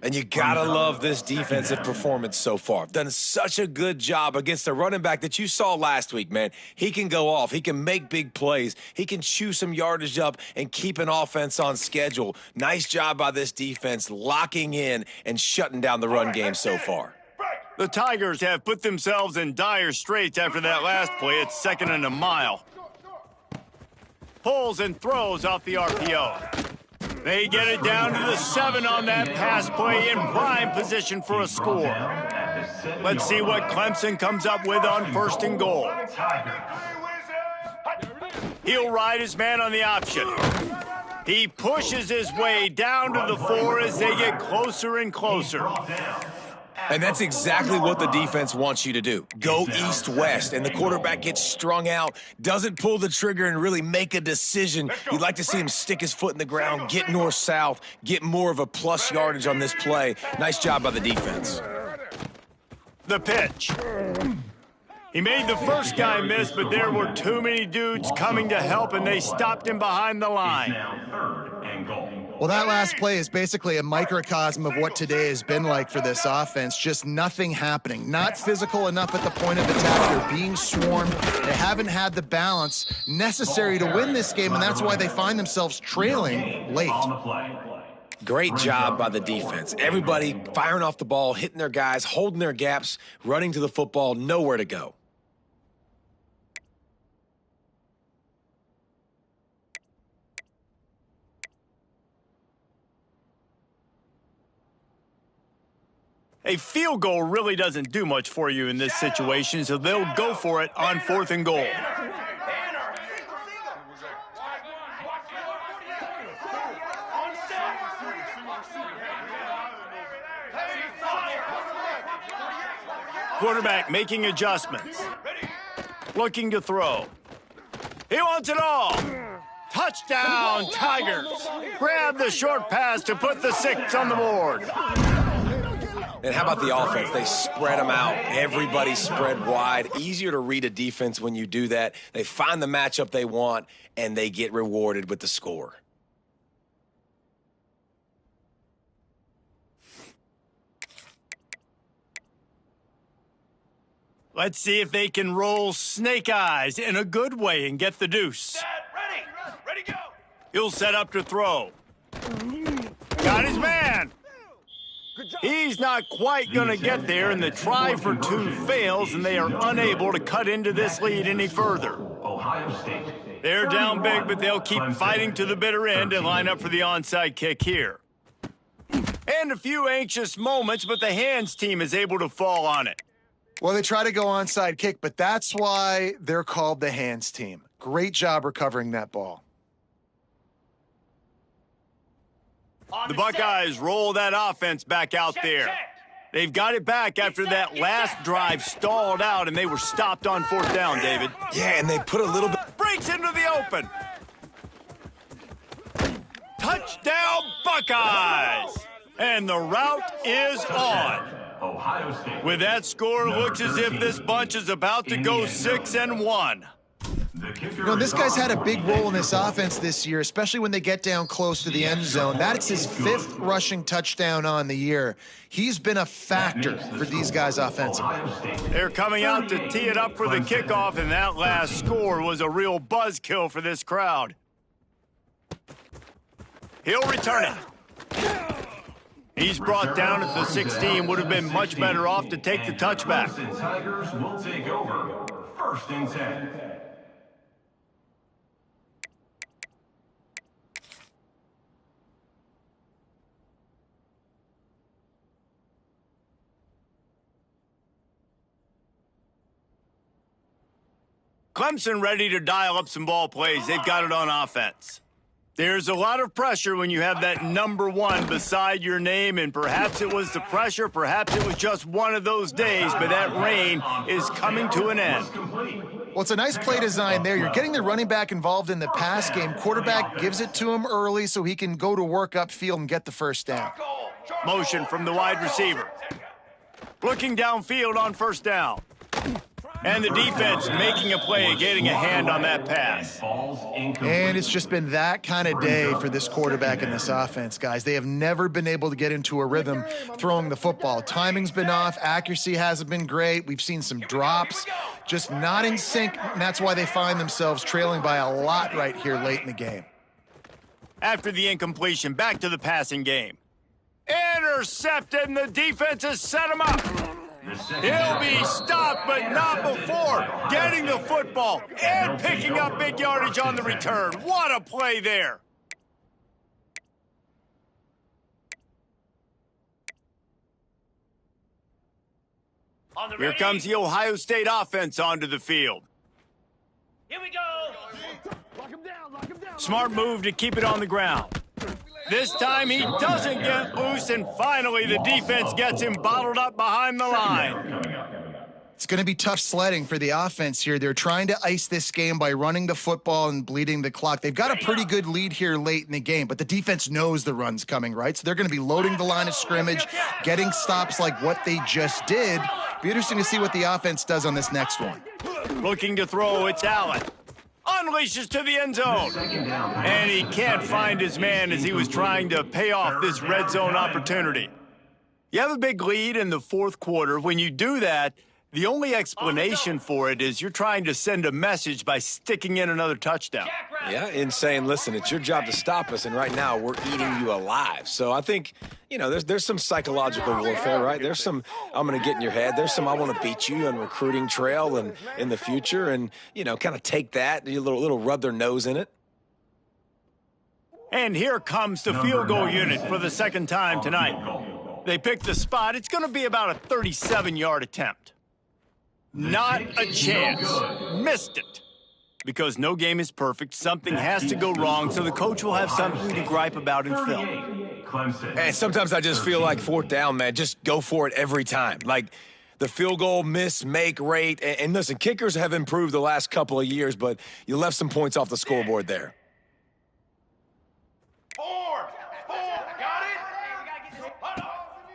And you gotta love this defensive performance so far. Done such a good job against the running back that you saw last week, man. He can go off. He can make big plays. He can chew some yardage up and keep an offense on schedule. Nice job by this defense locking in and shutting down the run game so far. The Tigers have put themselves in dire straits after that last play. It's 2nd and a mile. Pulls and throws off the RPO. They get it down to the 7 on that pass play in prime position for a score. Let's see what Clemson comes up with on 1st and goal. He'll ride his man on the option. He pushes his way down to the 4 as they get closer and closer. And that's exactly what the defense wants you to do. Go east-west, and the quarterback gets strung out, doesn't pull the trigger and really make a decision. You'd like to see him stick his foot in the ground, get north-south, get more of a plus yardage on this play. Nice job by the defense. The pitch. He made the first guy miss, but there were too many dudes coming to help, and they stopped him behind the line. Now 3rd and goal. Well, that last play is basically a microcosm of what today has been like for this offense. Just nothing happening. Not physical enough at the point of attack. They're being swarmed. They haven't had the balance necessary to win this game, and that's why they find themselves trailing late. On the play. Great job by the defense. Everybody firing off the ball, hitting their guys, holding their gaps, running to the football, nowhere to go. A field goal really doesn't do much for you in this situation, so they'll go for it on 4th and goal. Quarterback making adjustments. Looking to throw. He wants it all. Touchdown, Tigers. Grab the short pass to put the 6 on the board. And how about the offense? They spread them out. Everybody spread wide. Easier to read a defense when you do that. They find the matchup they want, and they get rewarded with the score. Let's see if they can roll snake eyes in a good way and get the deuce. Dad, ready. Ready, go. He'll set up to throw. Got his man. He's not quite going to get there, and the try for 2 fails, and they are unable to cut into this lead any further. Ohio State. They're down big, but they'll keep fighting to the bitter end and line up for the onside kick here. And a few anxious moments, but the hands team is able to fall on it. Well, they try to go onside kick, but that's why they're called the hands team. Great job recovering that ball. The Buckeyes roll that offense back out there. They've got it back after that last drive stalled out, and they were stopped on 4th down, David. Yeah, and they put a little bit... Breaks into the open. Touchdown, Buckeyes! And the route is on. Ohio State. With that score, looks as if this bunch is about to go 6-1. You know, this guy's had a big role in this offense this year, especially when they get down close to the end zone. That's his 5th rushing touchdown on the year. He's been a factor for these guys offensively. They're coming out to tee it up for the kickoff, and that last score was a real buzzkill for this crowd. He'll return it. He's brought down at the 16. Would have been much better off to take the touchback. Clemson Tigers will take over. 1st and 10. Clemson ready to dial up some ball plays. They've got it on offense. There's a lot of pressure when you have that number 1 beside your name, and perhaps it was the pressure, perhaps it was just one of those days, but that reign is coming to an end. Well, it's a nice play design there. You're getting the running back involved in the pass game. Quarterback gives it to him early so he can go to work upfield and get the 1st down. Motion from the wide receiver. Looking downfield on 1st down. And the defense making a play, getting a hand on that pass. And it's just been that kind of day for this quarterback in this offense, guys. They have never been able to get into a rhythm throwing the football. Timing's been off. Accuracy hasn't been great. We've seen some drops, just not in sync, and that's why they find themselves trailing by a lot right here late in the game. After the incompletion, back to the passing game. Intercepted, and the defense has set him up. He'll be stopped, but not before getting the football and picking up big yardage on the return. What a play there. Here comes the Ohio State offense onto the field. Here we go. Smart move to keep it on the ground. This time he doesn't get loose, and finally the defense gets him bottled up behind the line. It's going to be tough sledding for the offense here. They're trying to ice this game by running the football and bleeding the clock. They've got a pretty good lead here late in the game, but the defense knows the run's coming, right? So they're going to be loading the line of scrimmage, getting stops like what they just did. Be interesting to see what the offense does on this next one. Looking to throw, it's Allen. Unleashes to the end zone. And he can't find his man as he was trying to pay off this red zone opportunity. You have a big lead in the 4th quarter. When you do that, the only explanation for it is you're trying to send a message by sticking in another touchdown. Yeah, and saying, listen, it's your job to stop us, and right now we're eating you alive. So I think, you know, there's some psychological warfare, right? There's some, I'm going to get in your head. There's some, I want to beat you on recruiting trail and in the future, and, you know, kind of take that, a little rub their nose in it. And here comes the field goal unit for the 2nd time tonight. They pick the spot. It's going to be about a 37-yard attempt. Not a chance. Missed it. Because no game is perfect, something has to go wrong, so the coach will have something to gripe about in film. And sometimes I just feel like 4th down, man, just go for it every time. Like, the field goal miss-make rate. And listen, kickers have improved the last couple of years, but you left some points off the scoreboard there. Four. Got it?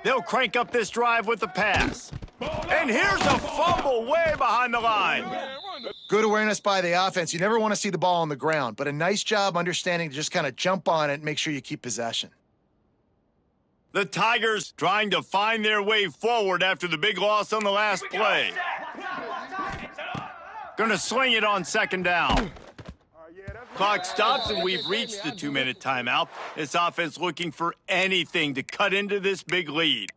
They'll crank up this drive with the pass. And here's a fumble way behind the line. Good awareness by the offense. You never want to see the ball on the ground, but a nice job understanding to just kind of jump on it and make sure you keep possession. The Tigers trying to find their way forward after the big loss on the last play. Gonna sling it on second down. Clock stops and we've reached the 2-minute timeout. This offense looking for anything to cut into this big lead.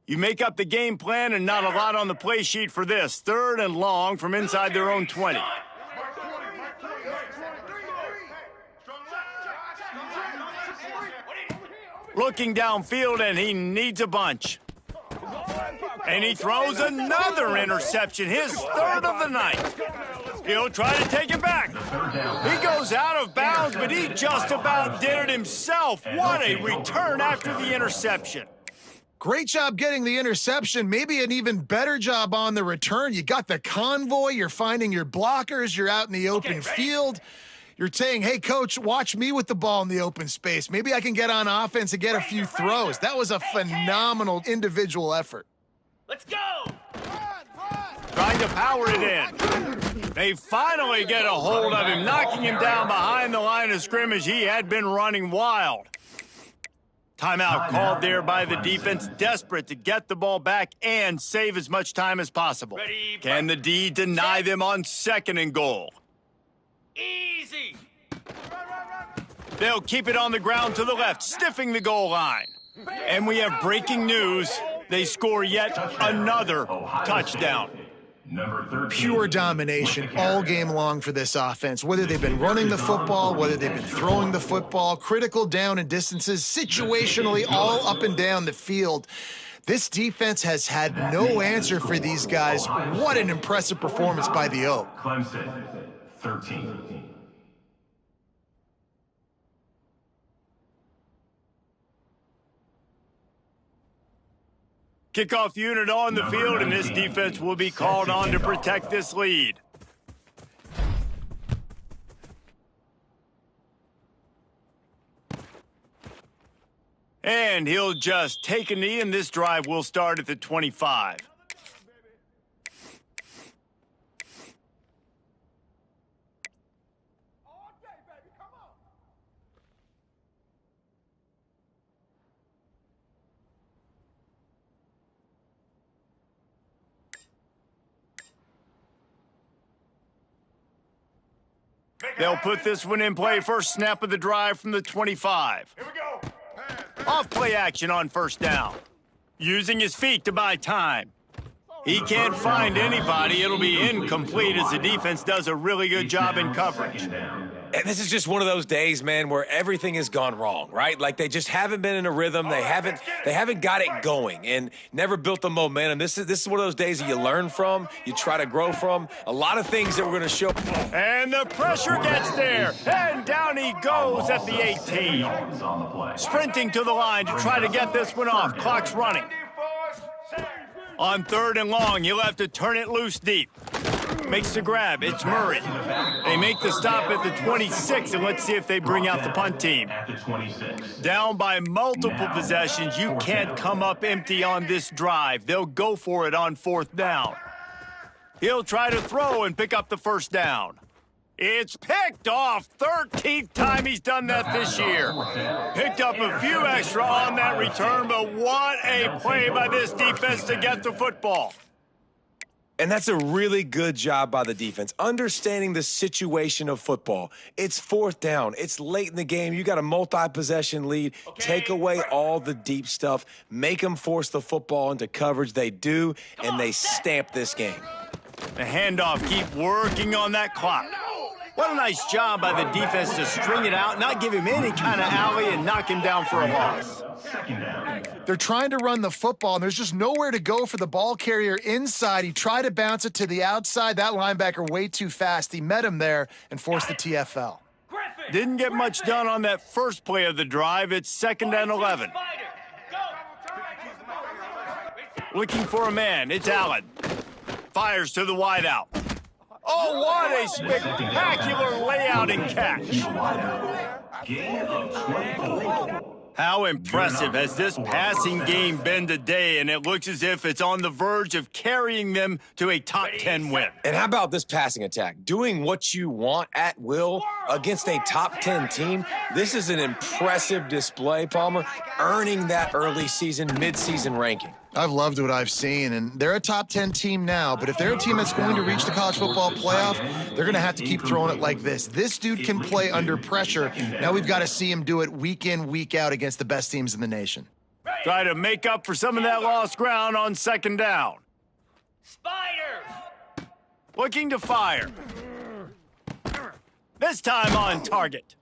You make up the game plan and not a lot on the play sheet for this. 3rd and long from inside their own 20. Looking downfield, and he needs a bunch. And he throws another interception, his 3rd of the night. He'll try to take it back. He goes out of bounds, but he just about did it himself. What a return after the interception. Great job getting the interception. Maybe an even better job on the return. You got the convoy. You're finding your blockers. You're out in the open field. You're saying, hey, coach, watch me with the ball in the open space. Maybe I can get on offense and get a few throws. That was a phenomenal individual effort. Let's go. Trying to power it in. They finally get a hold of him, knocking him down behind the line of scrimmage. He had been running wild. Timeout called there by the defense, desperate to get the ball back and save as much time as possible. Can the D deny them on 2nd and goal? Easy. They'll keep it on the ground to the left, stiffing the goal line. And we have breaking news. They score yet another touchdown. Pure domination all game long for this offense. Whether they've been running the football, whether they've been throwing the football, critical down and distances, situationally all up and down the field. This defense has had no answer for these guys. What an impressive performance by the O. Clemson, 13. Kickoff unit on the field, and this defense will be called on to protect this lead. And he'll just take a knee, and this drive will start at the 25. They'll put this one in play. First snap of the drive from the 25. Here we go. Off play action on 1st down. Using his feet to buy time. He can't find anybody. It'll be incomplete as the defense does a really good job in coverage. And this is just one of those days, man, where everything has gone wrong, right? Like they just haven't been in a rhythm. They haven't got it going and never built the momentum. This is one of those days that you learn from, you try to grow from. A lot of things that we're going to show. And the pressure gets there. And down he goes at the 18. Sprinting to the line to try to get this one off. Clock's running. On 3rd and long, you'll have to turn it loose deep. Makes the grab. It's Murray. They make the stop at the 26, and let's see if they bring out the punt team. Down by multiple possessions, you can't come up empty on this drive. They'll go for it on 4th down. He'll try to throw and pick up the 1st down. It's picked off. 13th time he's done that this year. Picked up a few extra on that return, but what a play by this defense to get the football. And that's a really good job by the defense, understanding the situation of football. It's 4th down. It's late in the game. You got a multi-possession lead. Take away all the deep stuff. Make them force the football into coverage. They do, and they stamp this game. The handoff, keep working on that clock. What a nice job by the defense to string it out, not give him any kind of alley, and knock him down for a loss. They're trying to run the football, and there's just nowhere to go for the ball carrier inside. He tried to bounce it to the outside. That linebacker way too fast. He met him there and forced the TFL. Didn't get much done on that first play of the drive. It's 2nd and 11. Looking for a man. It's Allen. Fires to the wideout. Oh, what a spectacular layout and catch. Gain of 24. How impressive has this passing game been today, and it looks as if it's on the verge of carrying them to a top 10 win. And how about this passing attack? Doing what you want at will against a top 10 team. This is an impressive display, Palmer, earning that early season, mid-season ranking. I've loved what I've seen, and they're a top 10 team now, but if they're a team that's going to reach the college football playoff, they're going to have to keep throwing it like this. This dude can play under pressure. Now we've got to see him do it week in, week out against the best teams in the nation. Try to make up for some of that lost ground on 2nd down. Spider! Looking to fire. This time on target.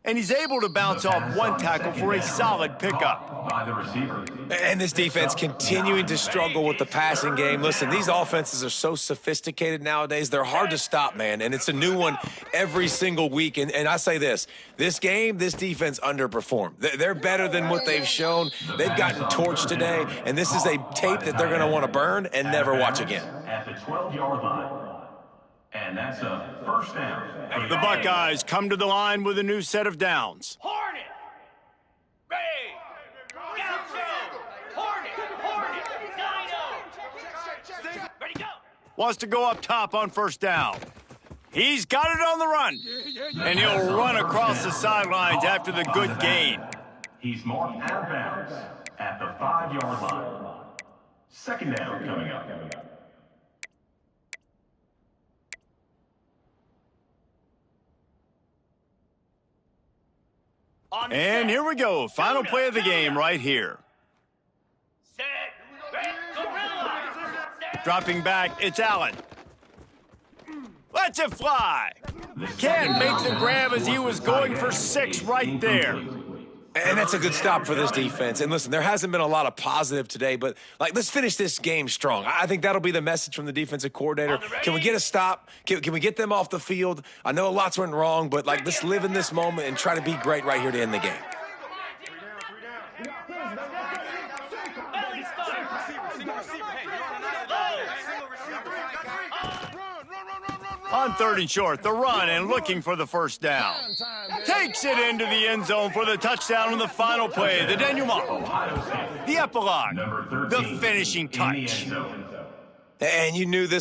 And he's able to bounce off one tackle for a solid pickup. By the receiver. And this defense continuing to struggle with the passing game. Listen, these offenses are so sophisticated nowadays. They're hard to stop, man, and it's a new one every single week. And I say this game, this defense underperformed. They're better than what they've shown. They've gotten torched today, and this is a tape that they're going to want to burn and never watch again. At the 12-yard line. And that's a first down. The Buckeyes come to the line with a new set of downs. Hornet! Ready! Gaucho! Hornet! Dino! Ready, go! Wants to go up top on 1st down. He's got it on the run. And he'll run across the sidelines after the good gain. He's marked out of bounds at the 5-yard line. 2nd down coming up. And here we go. Final play of the game right here. Set! Ready, gorilla! Set! Dropping back, it's Allen. Lets it fly. Can't make the grab as he was going for 6 right there. And that's a good stop for this defense. And listen, there hasn't been a lot of positive today, but let's finish this game strong. I think that'll be the message from the defensive coordinator. Can we get a stop? Can we get them off the field? I know lots went wrong, but let's live in this moment and try to be great right here to end the game. Belly On 3rd and short, the run and looking for the 1st down. Takes it into the end zone for the touchdown on the final play. The denouement, the epilogue, the finishing touch. And you knew this